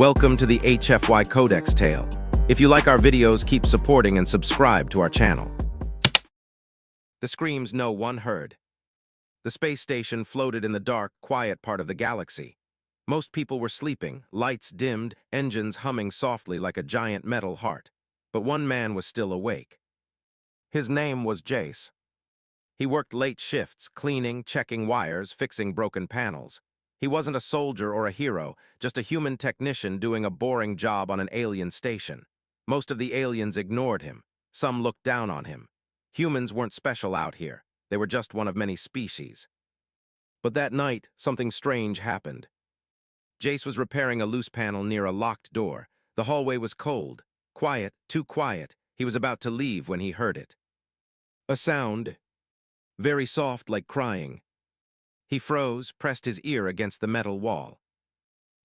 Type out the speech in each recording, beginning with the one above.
Welcome to the HFY Codex Tale. If you like our videos, keep supporting and subscribe to our channel. The screams no one heard. The space station floated in the dark, quiet part of the galaxy. Most people were sleeping, lights dimmed, engines humming softly like a giant metal heart. But one man was still awake. His name was Jace. He worked late shifts, cleaning, checking wires, fixing broken panels. He wasn't a soldier or a hero, just a human technician doing a boring job on an alien station. Most of the aliens ignored him. Some looked down on him. Humans weren't special out here. They were just one of many species. But that night, something strange happened. Jace was repairing a loose panel near a locked door. The hallway was cold. Quiet, too quiet. He was about to leave when he heard it. A sound, very soft like crying. He froze, pressed his ear against the metal wall.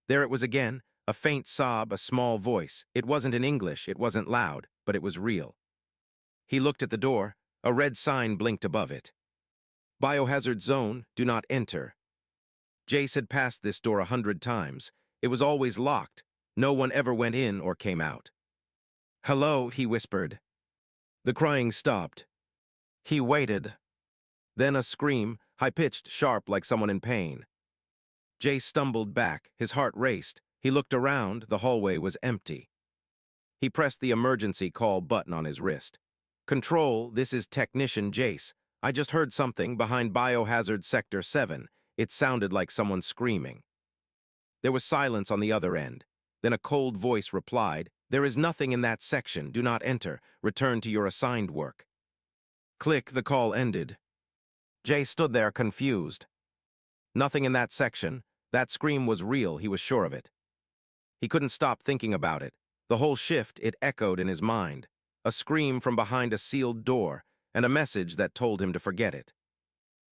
There it was again, a faint sob, a small voice. It wasn't in English, it wasn't loud, but it was real. He looked at the door. A red sign blinked above it. Biohazard zone, do not enter. Jace had passed this door 100 times. It was always locked. No one ever went in or came out. Hello, he whispered. The crying stopped. He waited. Then a scream, high-pitched, sharp like someone in pain. Jace stumbled back, his heart raced. He looked around, the hallway was empty. He pressed the emergency call button on his wrist. Control, this is Technician Jace. I just heard something behind Biohazard Sector 7. It sounded like someone screaming. There was silence on the other end. Then a cold voice replied, There is nothing in that section. Do not enter. Return to your assigned work. Click, the call ended. Jace stood there confused. Nothing in that section. That scream was real, he was sure of it. He couldn't stop thinking about it. The whole shift, it echoed in his mind. A scream from behind a sealed door, and a message that told him to forget it.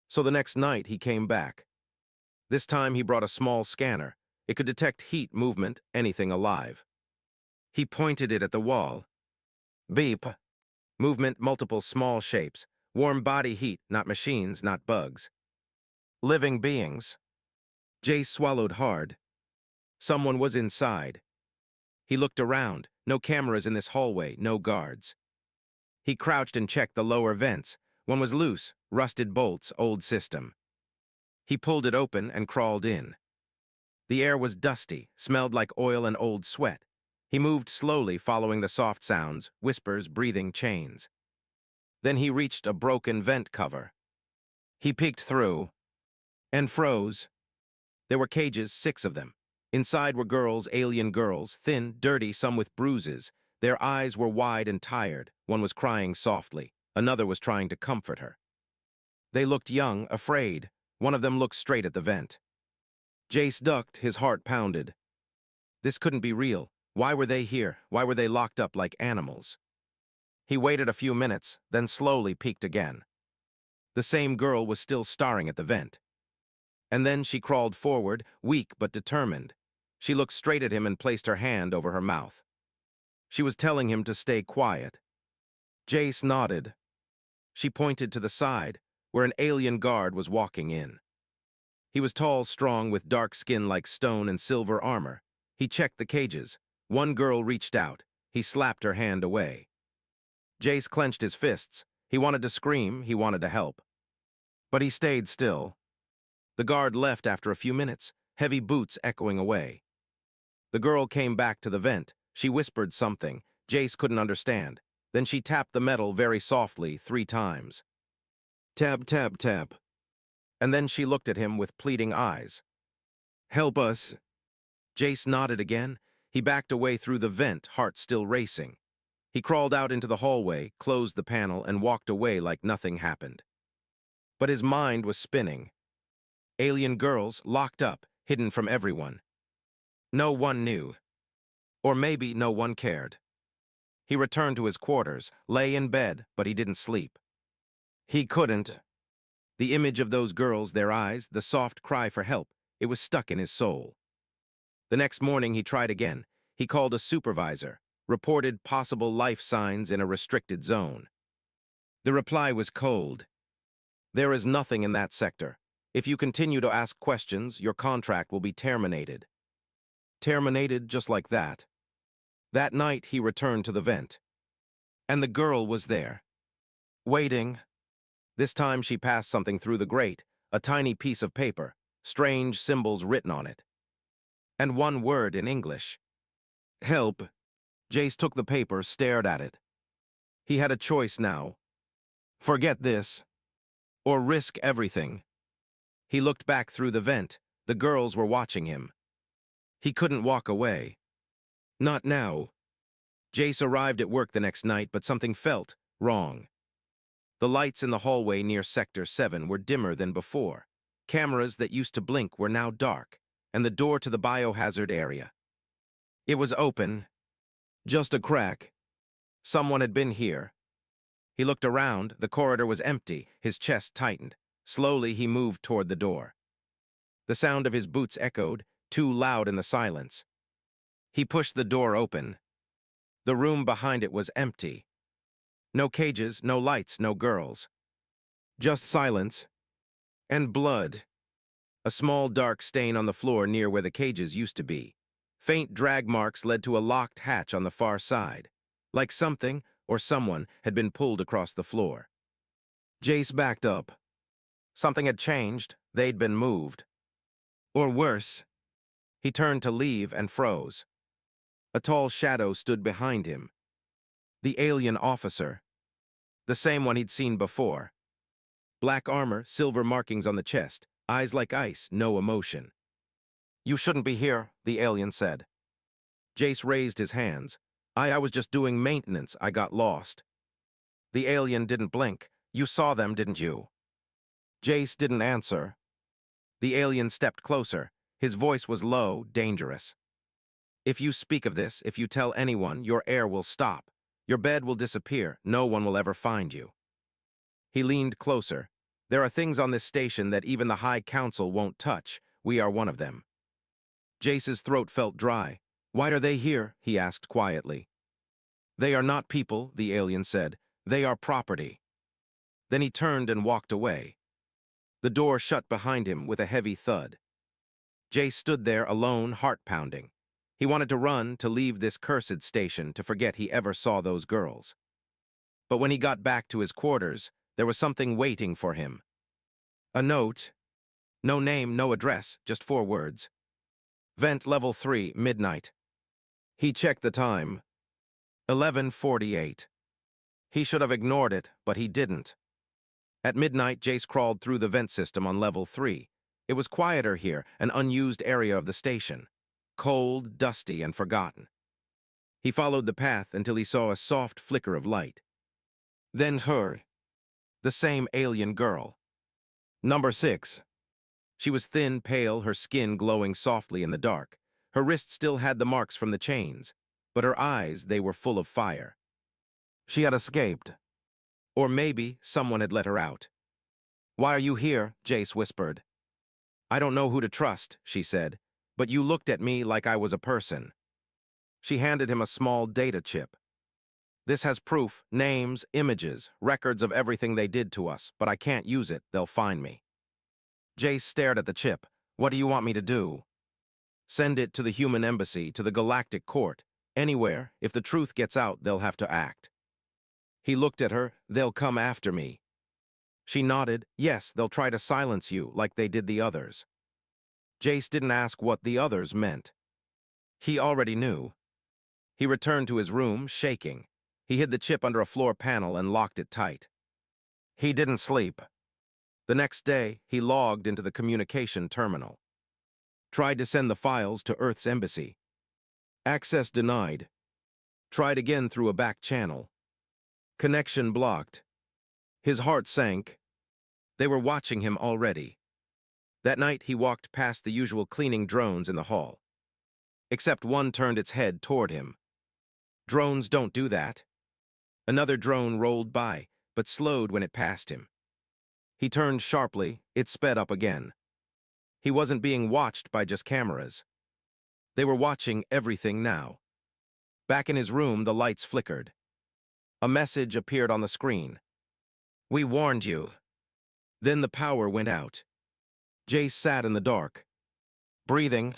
So the next night he came back. This time he brought a small scanner. It could detect heat, movement, anything alive. He pointed it at the wall. Beep. Movement, multiple small shapes. Warm body heat, not machines, not bugs. Living beings. Jace swallowed hard. Someone was inside. He looked around. No cameras in this hallway, no guards. He crouched and checked the lower vents. One was loose, rusted bolts, old system. He pulled it open and crawled in. The air was dusty, smelled like oil and old sweat. He moved slowly, following the soft sounds, whispers, breathing chains. Then he reached a broken vent cover. He peeked through and froze. There were cages, 6 of them. Inside were girls, alien girls, thin, dirty, some with bruises. Their eyes were wide and tired. One was crying softly. Another was trying to comfort her. They looked young, afraid. One of them looked straight at the vent. Jace ducked, his heart pounded. This couldn't be real. Why were they here? Why were they locked up like animals? He waited a few minutes, then slowly peeked again. The same girl was still staring at the vent. And then she crawled forward, weak but determined. She looked straight at him and placed her hand over her mouth. She was telling him to stay quiet. Jace nodded. She pointed to the side, where an alien guard was walking in. He was tall, strong, with dark skin like stone and silver armor. He checked the cages. One girl reached out. He slapped her hand away. Jace clenched his fists. He wanted to scream, he wanted to help. But he stayed still. The guard left after a few minutes, heavy boots echoing away. The girl came back to the vent. She whispered something. Jace couldn't understand. Then she tapped the metal very softly 3 times. Tap, tap, tap. And then she looked at him with pleading eyes. Help us. Jace nodded again. He backed away through the vent, heart still racing. He crawled out into the hallway, closed the panel, and walked away like nothing happened. But his mind was spinning. Alien girls, locked up, hidden from everyone. No one knew. Or maybe no one cared. He returned to his quarters, lay in bed, but he didn't sleep. He couldn't. The image of those girls, their eyes, the soft cry for help, it was stuck in his soul. The next morning he tried again. He called a supervisor, reported possible life signs in a restricted zone. The reply was cold. There is nothing in that sector. If you continue to ask questions, your contract will be terminated. Terminated just like that. That night, he returned to the vent. And the girl was there. Waiting. This time she passed something through the grate, a tiny piece of paper, strange symbols written on it. And one word in English. Help. Jace took the paper, stared at it. He had a choice now. Forget this. Or risk everything. He looked back through the vent. The girls were watching him. He couldn't walk away. Not now. Jace arrived at work the next night, but something felt wrong. The lights in the hallway near Sector 7 were dimmer than before. Cameras that used to blink were now dark, and the door to the biohazard area. It was open. Just a crack. Someone had been here. He looked around. The corridor was empty. His chest tightened. Slowly, he moved toward the door. The sound of his boots echoed, too loud in the silence. He pushed the door open. The room behind it was empty. No cages, no lights, no girls. Just silence. And blood. A small dark stain on the floor near where the cages used to be. Faint drag marks led to a locked hatch on the far side, like something or someone had been pulled across the floor. Jace backed up. Something had changed. They'd been moved. Or worse. He turned to leave and froze. A tall shadow stood behind him. The alien officer. The same one he'd seen before. Black armor, silver markings on the chest, eyes like ice, no emotion. "You shouldn't be here," the alien said. Jace raised his hands. I was just doing maintenance. I got lost." The alien didn't blink. "You saw them, didn't you?" Jace didn't answer. The alien stepped closer. His voice was low, dangerous. "If you speak of this, if you tell anyone, your air will stop. Your bed will disappear. No one will ever find you." He leaned closer. "There are things on this station that even the High Council won't touch. We are one of them." Jace's throat felt dry. "Why are they here?" he asked quietly. "They are not people," the alien said. "They are property." Then he turned and walked away. The door shut behind him with a heavy thud. Jace stood there alone, heart pounding. He wanted to run, to leave this cursed station, to forget he ever saw those girls. But when he got back to his quarters, there was something waiting for him. A note. No name, no address, just 4 words. Vent level 3, midnight. He checked the time. 11:48. He should have ignored it, but he didn't. At midnight, Jace crawled through the vent system on level 3. It was quieter here, an unused area of the station. Cold, dusty, and forgotten. He followed the path until he saw a soft flicker of light. Then her. The same alien girl. Number 6. She was thin, pale, her skin glowing softly in the dark. Her wrist still had the marks from the chains, but her eyes, they were full of fire. She had escaped. Or maybe someone had let her out. "Why are you here?" Jace whispered. "I don't know who to trust," she said, "but you looked at me like I was a person." She handed him a small data chip. "This has proof, names, images, records of everything they did to us, but I can't use it. They'll find me." Jace stared at the chip. "What do you want me to do?" "Send it to the human embassy, to the galactic court. Anywhere. If the truth gets out, they'll have to act." He looked at her. "They'll come after me." She nodded. "Yes, they'll try to silence you, like they did the others." Jace didn't ask what the others meant. He already knew. He returned to his room, shaking. He hid the chip under a floor panel and locked it tight. He didn't sleep. The next day, he logged into the communication terminal. Tried to send the files to Earth's embassy. Access denied. Tried again through a back channel. Connection blocked. His heart sank. They were watching him already. That night, he walked past the usual cleaning drones in the hall. Except one turned its head toward him. Drones don't do that. Another drone rolled by, but slowed when it passed him. He turned sharply. It sped up again. He wasn't being watched by just cameras. They were watching everything now. Back in his room, the lights flickered. A message appeared on the screen. "We warned you." Then the power went out. Jace sat in the dark, breathing,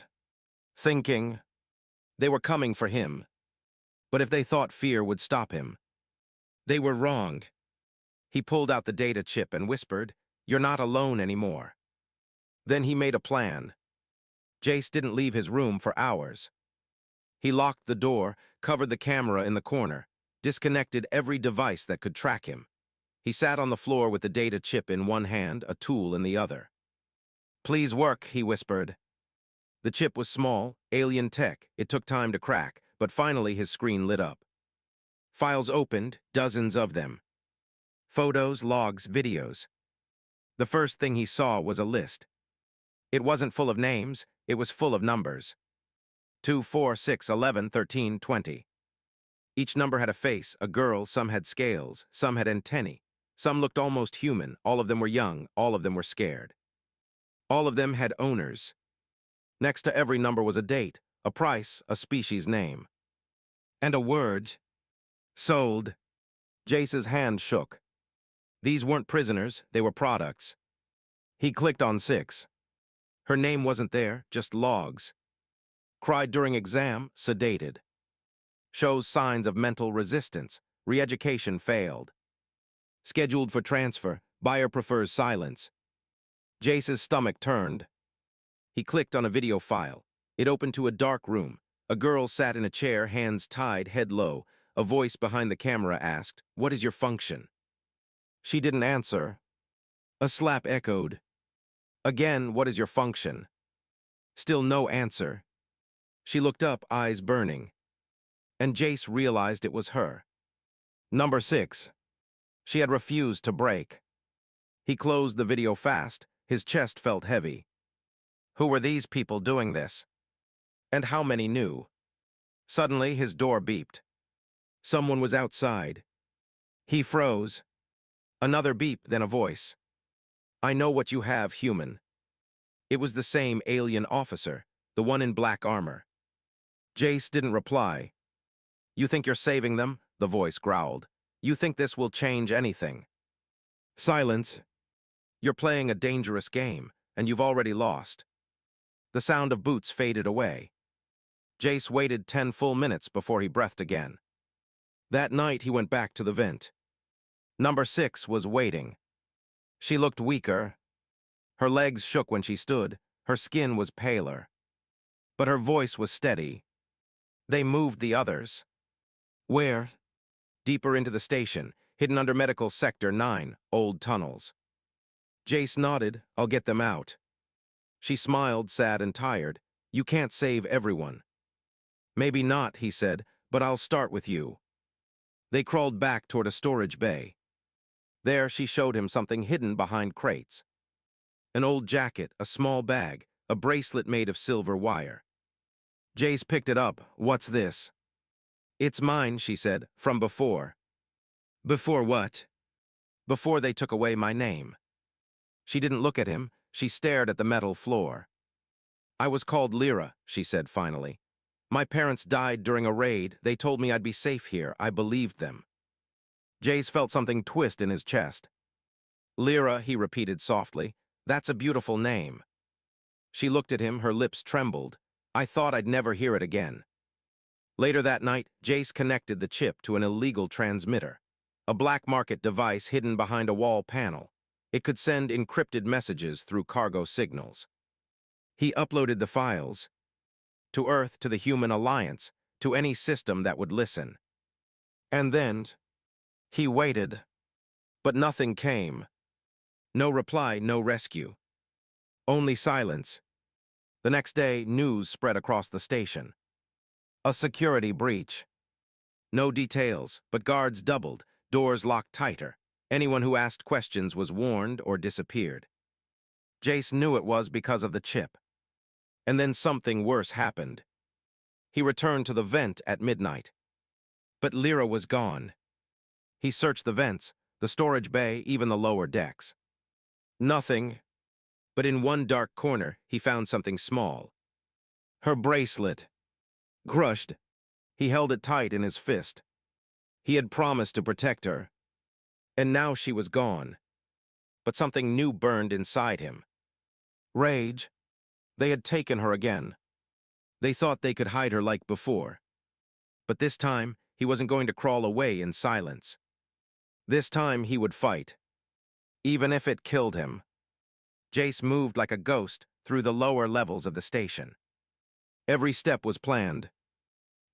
thinking. They were coming for him. But if they thought fear would stop him, they were wrong. He pulled out the data chip and whispered, "You're not alone anymore." Then he made a plan. Jace didn't leave his room for hours. He locked the door, covered the camera in the corner, disconnected every device that could track him. He sat on the floor with the data chip in one hand, a tool in the other. "Please work," he whispered. The chip was small, alien tech. It took time to crack, but finally his screen lit up. Files opened, dozens of them. Photos, logs, videos. The first thing he saw was a list. It wasn't full of names, it was full of numbers. 2, 4, 6, 11, 13, 20. Each number had a face, a girl, some had scales, some had antennae. Some looked almost human, all of them were young, all of them were scared. All of them had owners. Next to every number was a date, a price, a species name. And a word. Sold. Jace's hand shook. These weren't prisoners, they were products. He clicked on 6. Her name wasn't there, just logs. Cried during exam, sedated. Shows signs of mental resistance, re-education failed. Scheduled for transfer, buyer prefers silence. Jace's stomach turned. He clicked on a video file. It opened to a dark room. A girl sat in a chair, hands tied, head low. A voice behind the camera asked, "What is your function?" She didn't answer. A slap echoed. Again, "What is your function?" Still no answer. She looked up, eyes burning. And Jace realized it was her. Number 6. She had refused to break. He closed the video fast. His chest felt heavy. Who were these people doing this? And how many knew? Suddenly, his door beeped. Someone was outside. He froze. Another beep, then a voice. "I know what you have, human." It was the same alien officer, the one in black armor. Jace didn't reply. "You think you're saving them?" the voice growled. "You think this will change anything?" Silence. "You're playing a dangerous game, and you've already lost." The sound of boots faded away. Jace waited 10 full minutes before he breathed again. That night he went back to the vent. Number 6 was waiting. She looked weaker. Her legs shook when she stood. Her skin was paler. But her voice was steady. "They moved the others." "Where?" "Deeper into the station, hidden under Medical Sector 9, old tunnels." Jace nodded. "I'll get them out." She smiled, sad and tired. "You can't save everyone." "Maybe not," he said, "but I'll start with you." They crawled back toward a storage bay. There she showed him something hidden behind crates. An old jacket, a small bag, a bracelet made of silver wire. Jace picked it up. "What's this?" "It's mine," she said, "from before." "Before what?" "Before they took away my name." She didn't look at him. She stared at the metal floor. "I was called Lyra," she said finally. "My parents died during a raid. They told me I'd be safe here. I believed them." Jace felt something twist in his chest. "Lyra," he repeated softly. "That's a beautiful name." She looked at him, her lips trembled. "I thought I'd never hear it again." Later that night, Jace connected the chip to an illegal transmitter, a black market device hidden behind a wall panel. It could send encrypted messages through cargo signals. He uploaded the files to Earth, to the Human Alliance, to any system that would listen. And then he waited, but nothing came. No reply, no rescue. Only silence. The next day, news spread across the station. A security breach. No details, but guards doubled, doors locked tighter. Anyone who asked questions was warned or disappeared. Jace knew it was because of the chip. And then something worse happened. He returned to the vent at midnight. But Lyra was gone. He searched the vents, the storage bay, even the lower decks. Nothing. But in one dark corner, he found something small. Her bracelet. Crushed. He held it tight in his fist. He had promised to protect her. And now she was gone. But something new burned inside him. Rage. They had taken her again. They thought they could hide her like before. But this time, he wasn't going to crawl away in silence. This time, he would fight, even if it killed him. Jace moved like a ghost through the lower levels of the station. Every step was planned.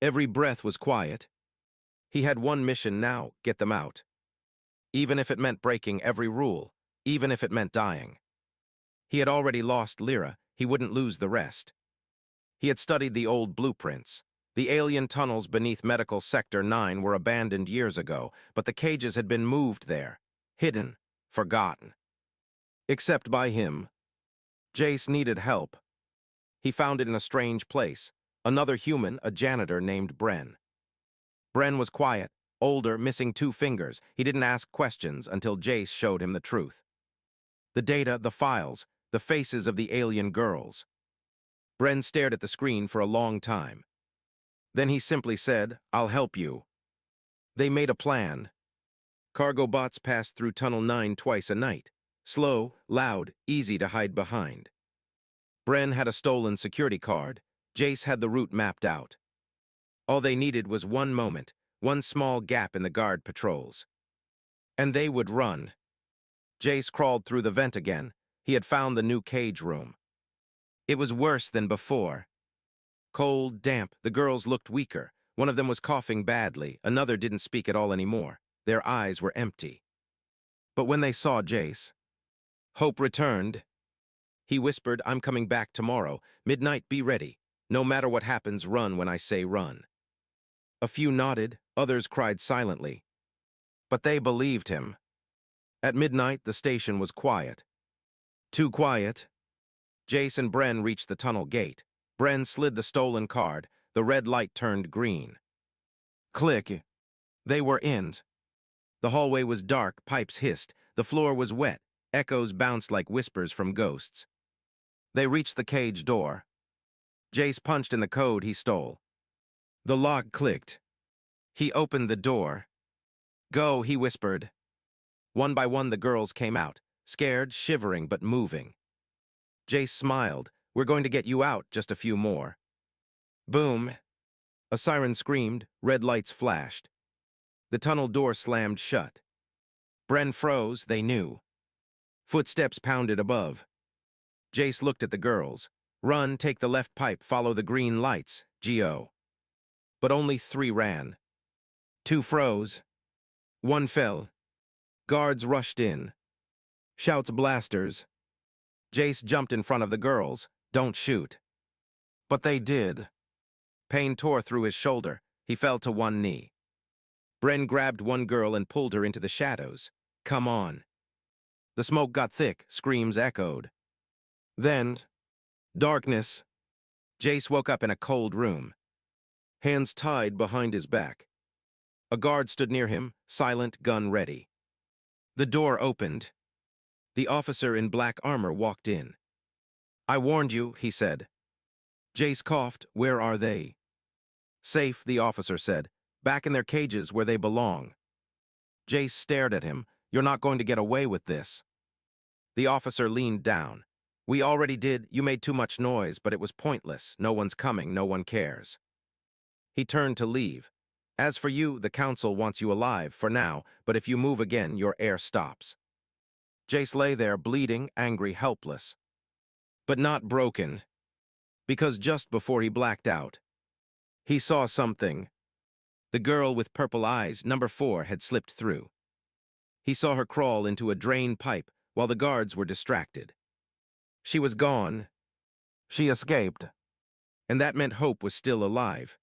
Every breath was quiet. He had one mission now: get them out. Even if it meant breaking every rule, even if it meant dying. He had already lost Lyra, he wouldn't lose the rest. He had studied the old blueprints. The alien tunnels beneath Medical Sector 9 were abandoned years ago, but the cages had been moved there, hidden, forgotten. Except by him. Jace needed help. He found it in a strange place. Another human, a janitor named Bren. Bren was quiet, older, missing 2 fingers. He didn't ask questions until Jace showed him the truth. The data, the files, the faces of the alien girls. Bren stared at the screen for a long time. Then he simply said, "I'll help you." They made a plan. Cargo bots passed through Tunnel 9 twice a night. Slow, loud, easy to hide behind. Bren had a stolen security card. Jace had the route mapped out. All they needed was one moment, one small gap in the guard patrols. And they would run. Jace crawled through the vent again. He had found the new cage room. It was worse than before. Cold, damp, the girls looked weaker. One of them was coughing badly, another didn't speak at all anymore. Their eyes were empty. But when they saw Jace, hope returned. He whispered, "I'm coming back tomorrow. Midnight, be ready. No matter what happens, run when I say run." A few nodded, others cried silently. But they believed him. At midnight, the station was quiet. Too quiet. Jace and Bren reached the tunnel gate. Bren slid the stolen card. The red light turned green. Click. They were in. The hallway was dark, pipes hissed. The floor was wet. Echoes bounced like whispers from ghosts. They reached the cage door. Jace punched in the code he stole. The lock clicked. He opened the door. "Go," he whispered. One by one the girls came out, scared, shivering, but moving. Jace smiled. "We're going to get you out, just a few more." Boom. A siren screamed, red lights flashed. The tunnel door slammed shut. Bren froze, they knew. Footsteps pounded above. Jace looked at the girls. "Run, take the left pipe, follow the green lights, G.O." But only 3 ran. 2 froze. 1 fell. Guards rushed in. Shouts, blasters. Jace jumped in front of the girls. "Don't shoot." But they did. Pain tore through his shoulder. He fell to one knee. Bren grabbed one girl and pulled her into the shadows. "Come on." The smoke got thick, screams echoed. Then, darkness. Jace woke up in a cold room. Hands tied behind his back. A guard stood near him, silent, gun ready. The door opened. The officer in black armor walked in. "I warned you," he said. Jace coughed. "Where are they?" "Safe," the officer said. "Back in their cages where they belong." Jace stared at him. "You're not going to get away with this." The officer leaned down. "We already did. You made too much noise, but it was pointless. No one's coming. No one cares." He turned to leave. "As for you, the council wants you alive, for now, but if you move again, your air stops." Jace lay there, bleeding, angry, helpless. But not broken. Because just before he blacked out, he saw something. The girl with purple eyes, number 4, had slipped through. He saw her crawl into a drain pipe while the guards were distracted. She was gone. She escaped. And that meant Hope was still alive.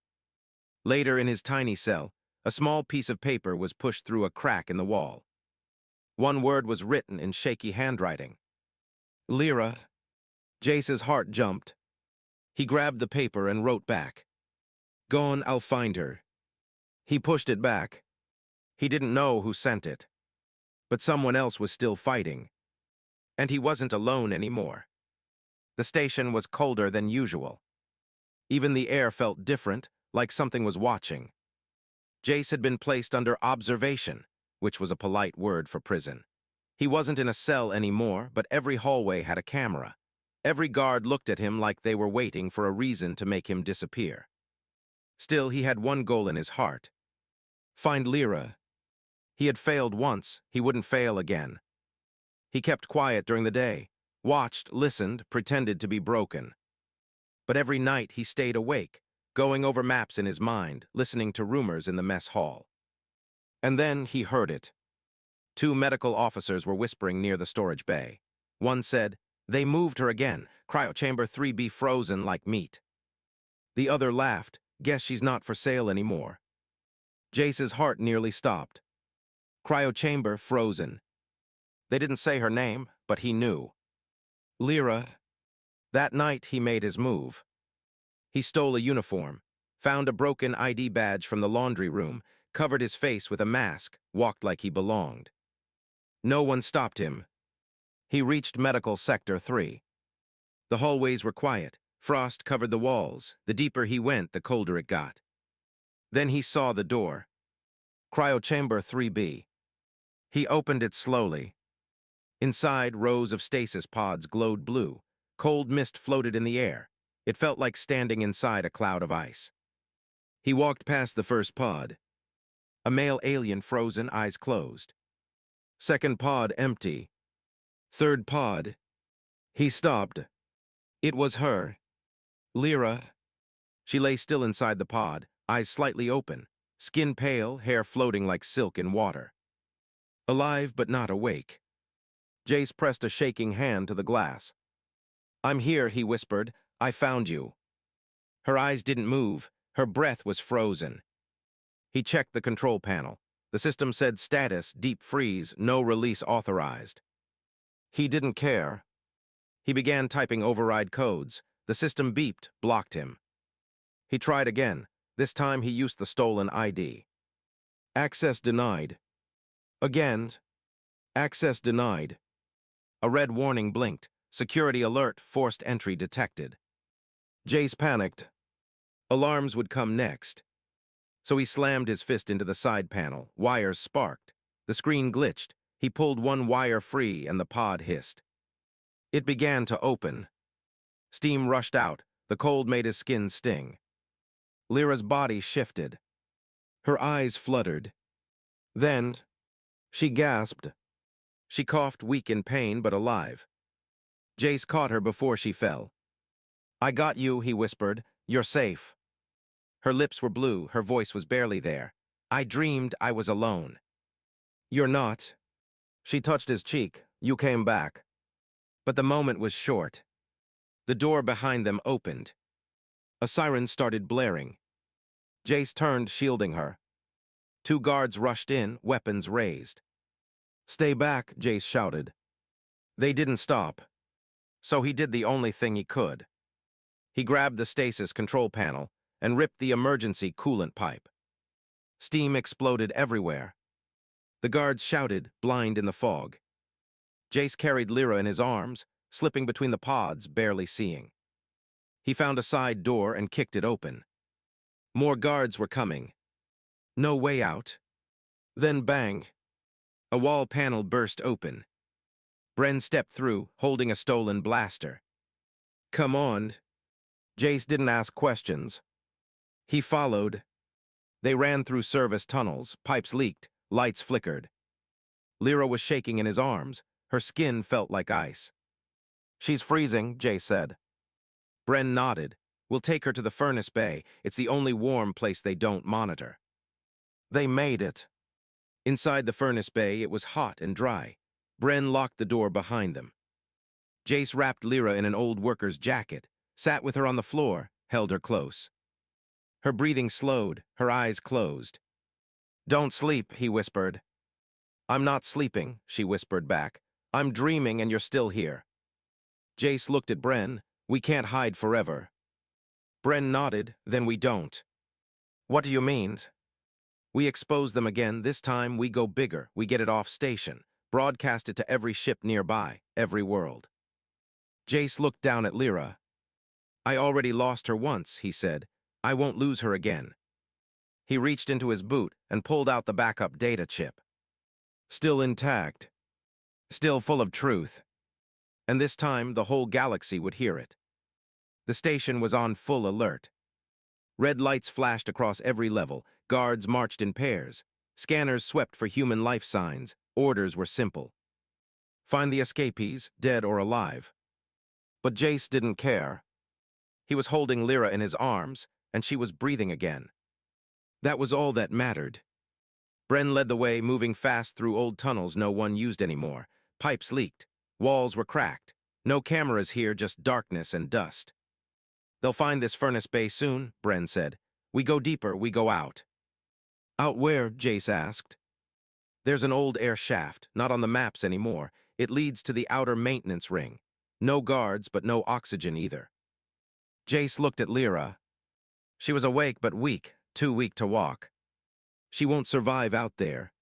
Later, in his tiny cell, a small piece of paper was pushed through a crack in the wall. One word was written in shaky handwriting. "Lyra." Jace's heart jumped. He grabbed the paper and wrote back. "Gone, I'll find her." He pushed it back. He didn't know who sent it. But someone else was still fighting. And he wasn't alone anymore. The station was colder than usual. Even the air felt different, like something was watching. Jace had been placed under observation, which was a polite word for prison. He wasn't in a cell anymore, but every hallway had a camera. Every guard looked at him like they were waiting for a reason to make him disappear. Still, he had one goal in his heart. Find Lyra. He had failed once, he wouldn't fail again. He kept quiet during the day, watched, listened, pretended to be broken. But every night he stayed awake, going over maps in his mind, listening to rumors in the mess hall. And then he heard it. Two medical officers were whispering near the storage bay. One said, "They moved her again, cryochamber 3B frozen like meat." The other laughed, "Guess she's not for sale anymore." Jace's heart nearly stopped. Cryochamber frozen. They didn't say her name, but he knew. Lyra. That night he made his move. He stole a uniform, found a broken ID badge from the laundry room, covered his face with a mask, walked like he belonged. No one stopped him. He reached Medical Sector 3. The hallways were quiet. Frost covered the walls. The deeper he went, the colder it got. Then he saw the door. Cryochamber 3B. He opened it slowly. Inside, rows of stasis pods glowed blue. Cold mist floated in the air. It felt like standing inside a cloud of ice. He walked past the first pod. A male alien frozen, eyes closed. Second pod empty. Third pod. He stopped. It was her. Lyra. She lay still inside the pod, eyes slightly open, skin pale, hair floating like silk in water. Alive but not awake. Jace pressed a shaking hand to the glass. "I'm here," he whispered. "I found you." Her eyes didn't move. Her breath was frozen. He checked the control panel. The system said status, deep freeze, no release authorized. He didn't care. He began typing override codes. The system beeped, blocked him. He tried again. This time he used the stolen ID. Access denied. Again. Access denied. A red warning blinked. Security alert, forced entry detected. Jace panicked. Alarms would come next. So he slammed his fist into the side panel. Wires sparked. The screen glitched. He pulled one wire free and the pod hissed. It began to open. Steam rushed out. The cold made his skin sting. Lyra's body shifted. Her eyes fluttered. Then, she gasped. She coughed, weak in pain but alive. Jace caught her before she fell. "I got you," he whispered. "You're safe." Her lips were blue, her voice was barely there. "I dreamed I was alone." "You're not." She touched his cheek. "You came back." But the moment was short. The door behind them opened. A siren started blaring. Jace turned, shielding her. Two guards rushed in, weapons raised. "Stay back," Jace shouted. They didn't stop. So he did the only thing he could. He grabbed the stasis control panel and ripped the emergency coolant pipe. Steam exploded everywhere. The guards shouted, blind in the fog. Jace carried Lyra in his arms, slipping between the pods, barely seeing. He found a side door and kicked it open. More guards were coming. No way out. Then bang. A wall panel burst open. Bren stepped through, holding a stolen blaster. "Come on." Jace didn't ask questions. He followed. They ran through service tunnels, pipes leaked, lights flickered. Lyra was shaking in his arms. Her skin felt like ice. "She's freezing," Jace said. Bren nodded. "We'll take her to the furnace bay. It's the only warm place they don't monitor." They made it. Inside the furnace bay, it was hot and dry. Bren locked the door behind them. Jace wrapped Lyra in an old worker's jacket, sat with her on the floor, held her close. Her breathing slowed, her eyes closed. "Don't sleep," he whispered. "I'm not sleeping," she whispered back. "I'm dreaming and you're still here." Jace looked at Bren. "We can't hide forever." Bren nodded. "Then we don't." "What do you mean?" "We expose them again. This time we go bigger. We get it off station. Broadcast it to every ship nearby, every world." Jace looked down at Lyra. "I already lost her once," he said. "I won't lose her again." He reached into his boot and pulled out the backup data chip. Still intact. Still full of truth. And this time, the whole galaxy would hear it. The station was on full alert. Red lights flashed across every level, guards marched in pairs, scanners swept for human life signs, orders were simple. Find the escapees, dead or alive. But Jace didn't care. He was holding Lyra in his arms, and she was breathing again. That was all that mattered. Bren led the way, moving fast through old tunnels no one used anymore. Pipes leaked. Walls were cracked. No cameras here, just darkness and dust. They'll find this furnace bay soon, Bren said. We go deeper, we go out. Out where? Jace asked. There's an old air shaft, not on the maps anymore. It leads to the outer maintenance ring. No guards, but no oxygen either. Jace looked at Lyra. She was awake but weak, too weak to walk. She won't survive out there.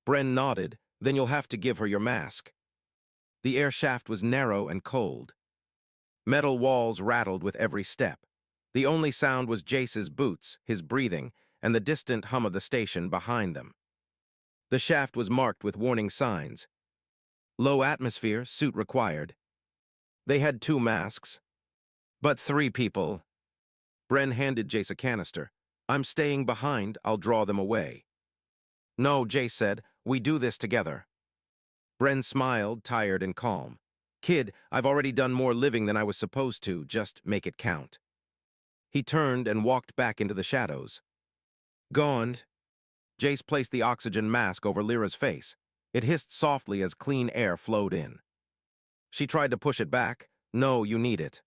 Bren nodded. Then you'll have to give her your mask. The air shaft was narrow and cold. Metal walls rattled with every step. The only sound was Jace's boots, his breathing, and the distant hum of the station behind them. The shaft was marked with warning signs. Low atmosphere, suit required. They had 2 masks. But 3 people. Bren handed Jace a canister. I'm staying behind, I'll draw them away. No, Jace said, we do this together. Bren smiled, tired and calm. Kid, I've already done more living than I was supposed to, just make it count. He turned and walked back into the shadows. Gone. Jace placed the oxygen mask over Lyra's face. It hissed softly as clean air flowed in. She tried to push it back. No, you need it.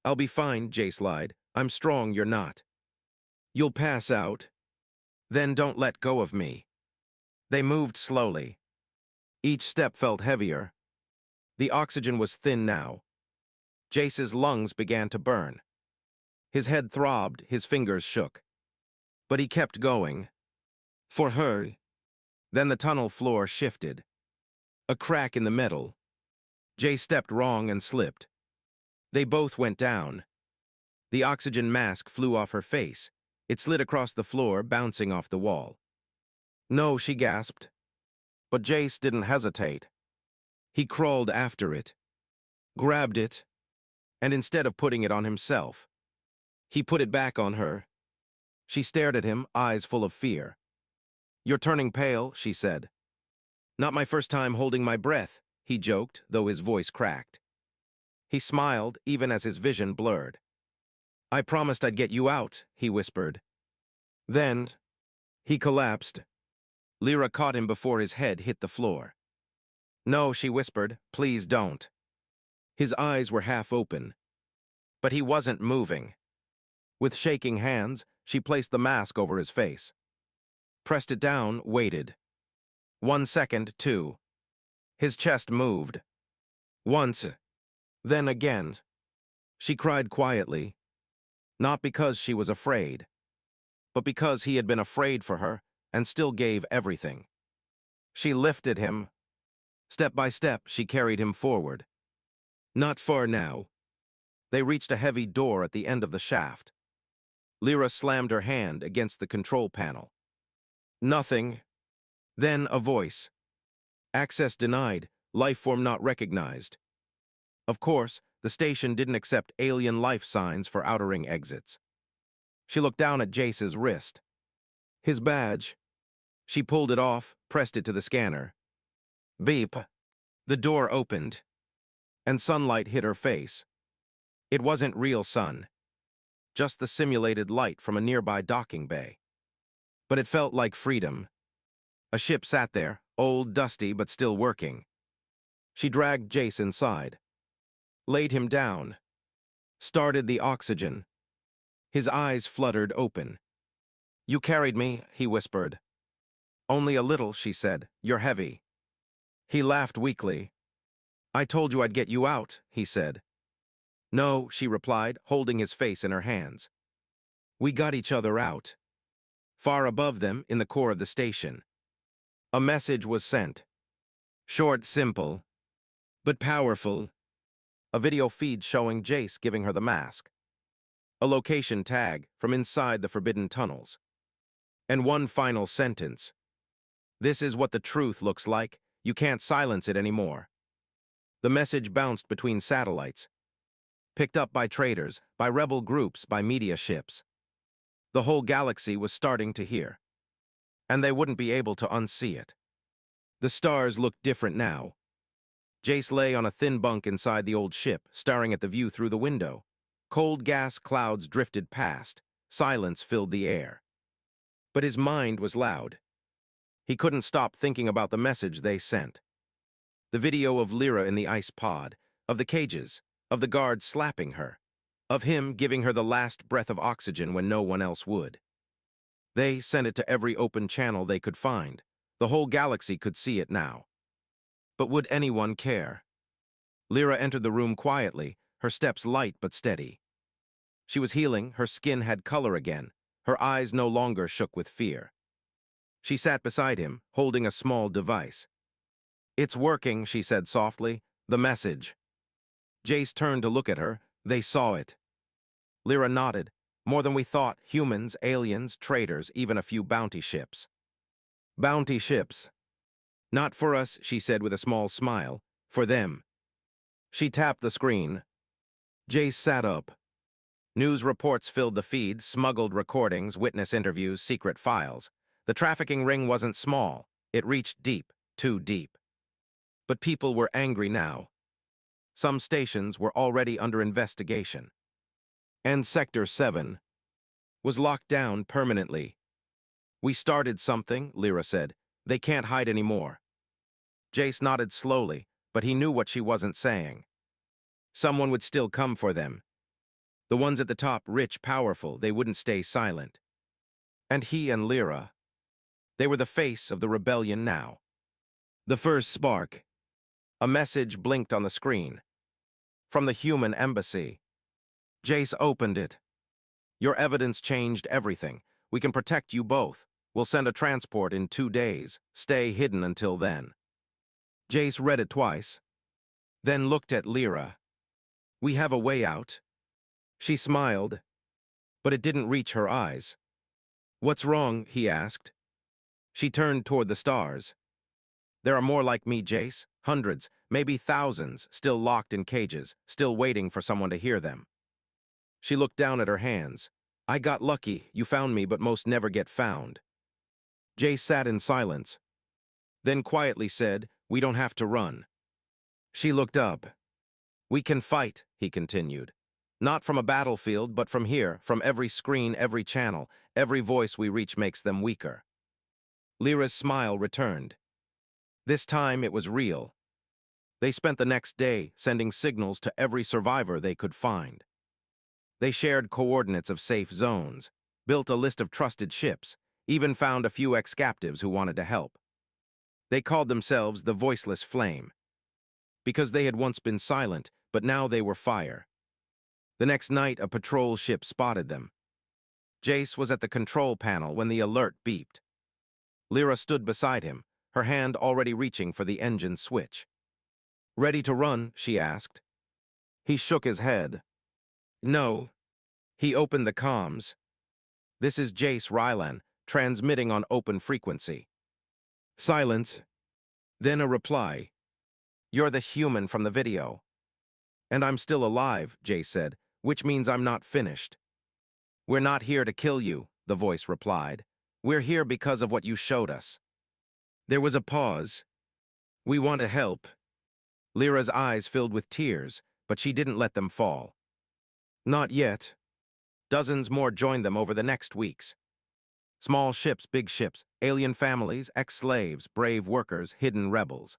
I'll be fine, Jace lied. I'm strong, you're not. You'll pass out. Then don't let go of me. They moved slowly. Each step felt heavier. The oxygen was thin now. Jace's lungs began to burn. His head throbbed, his fingers shook. But he kept going. For her. Then the tunnel floor shifted. A crack in the metal. Jace stepped wrong and slipped. They both went down. The oxygen mask flew off her face. It slid across the floor, bouncing off the wall. No, she gasped. But Jace didn't hesitate. He crawled after it, grabbed it, and instead of putting it on himself, he put it back on her. She stared at him, eyes full of fear. You're turning pale, she said. Not my first time holding my breath, he joked, though his voice cracked. He smiled, even as his vision blurred. I promised I'd get you out, he whispered. Then, he collapsed. Lyra caught him before his head hit the floor. No, she whispered, please don't. His eyes were half open. But he wasn't moving. With shaking hands, she placed the mask over his face. Pressed it down, waited. 1 second, 2. His chest moved. Once. Then again. She cried quietly. Not because she was afraid, but because he had been afraid for her and still gave everything. She lifted him. Step by step, she carried him forward. Not far now. They reached a heavy door at the end of the shaft. Lyra slammed her hand against the control panel. Nothing. Then a voice. Access denied, life form not recognized. Of course, the station didn't accept alien life signs for outer ring exits. She looked down at Jace's wrist. His badge. She pulled it off, pressed it to the scanner. Beep. The door opened, and sunlight hit her face. It wasn't real sun, just the simulated light from a nearby docking bay. But it felt like freedom. A ship sat there, old, dusty, but still working. She dragged Jace inside, laid him down, started the oxygen. His eyes fluttered open. You carried me, he whispered. Only a little, she said. You're heavy. He laughed weakly. I told you I'd get you out, he said. No, she replied, holding his face in her hands. We got each other out. Far above them, in the core of the station. A message was sent. Short, simple, but powerful. A video feed showing Jace giving her the mask. A location tag from inside the forbidden tunnels. And one final sentence. This is what the truth looks like. You can't silence it anymore. The message bounced between satellites, picked up by traders, by rebel groups, by media ships. The whole galaxy was starting to hear, and they wouldn't be able to unsee it. The stars looked different now. Jace lay on a thin bunk inside the old ship, staring at the view through the window. Cold gas clouds drifted past. Silence filled the air. But his mind was loud. He couldn't stop thinking about the message they sent. The video of Lyra in the ice pod, of the cages, of the guards slapping her, of him giving her the last breath of oxygen when no one else would. They sent it to every open channel they could find. The whole galaxy could see it now. But would anyone care? Lyra entered the room quietly, her steps light but steady. She was healing, her skin had color again, her eyes no longer shook with fear. She sat beside him, holding a small device. "It's working," she said softly. "The message." Jace turned to look at her. They saw it. Lyra nodded. "More than we thought, humans, aliens, traders, even a few bounty ships." "Bounty ships." "Not for us," she said with a small smile. "For them." She tapped the screen. Jace sat up. News reports filled the feed, smuggled recordings, witness interviews, secret files. The trafficking ring wasn't small. It reached deep, too deep. But people were angry now. Some stations were already under investigation. And Sector 7 was locked down permanently. "We started something," Lyra said. "They can't hide anymore." Jace nodded slowly, but he knew what she wasn't saying. Someone would still come for them. The ones at the top, rich, powerful, they wouldn't stay silent. And he and Lyra, they were the face of the rebellion now. The first spark. A message blinked on the screen. From the human embassy. Jace opened it. "Your evidence changed everything. We can protect you both. We'll send a transport in 2 days. Stay hidden until then." Jace read it twice, then looked at Lyra. "We have a way out." She smiled, but it didn't reach her eyes. "What's wrong?" he asked. She turned toward the stars. "There are more like me, Jace. Hundreds, maybe thousands, still locked in cages, still waiting for someone to hear them." She looked down at her hands. "I got lucky. You found me, but most never get found." Jace sat in silence, then quietly said, "We don't have to run." She looked up. "We can fight," he continued. "Not from a battlefield, but from here, from every screen, every channel. Every voice we reach makes them weaker." Lyra's smile returned. This time it was real. They spent the next day sending signals to every survivor they could find. They shared coordinates of safe zones, built a list of trusted ships, even found a few ex-captives who wanted to help. They called themselves the Voiceless Flame, because they had once been silent, but now they were fire. The next night, a patrol ship spotted them. Jace was at the control panel when the alert beeped. Lyra stood beside him, her hand already reaching for the engine switch. "Ready to run?" she asked. He shook his head. "No." He opened the comms. "This is Jace Rylan, transmitting on open frequency." Silence. Then a reply. "You're the human from the video." "And I'm still alive," Jace said, "which means I'm not finished." "We're not here to kill you," the voice replied. "We're here because of what you showed us." There was a pause. "We want to help." Lyra's eyes filled with tears, but she didn't let them fall. "Not yet." Dozens more joined them over the next weeks. Small ships, big ships, alien families, ex-slaves, brave workers, hidden rebels.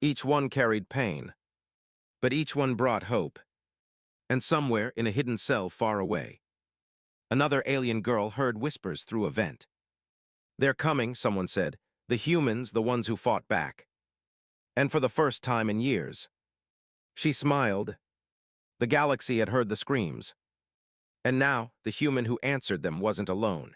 Each one carried pain, but each one brought hope. And somewhere, in a hidden cell far away, another alien girl heard whispers through a vent. "They're coming," someone said. "The humans, the ones who fought back." And for the first time in years. She smiled. The galaxy had heard the screams. And now, the human who answered them wasn't alone.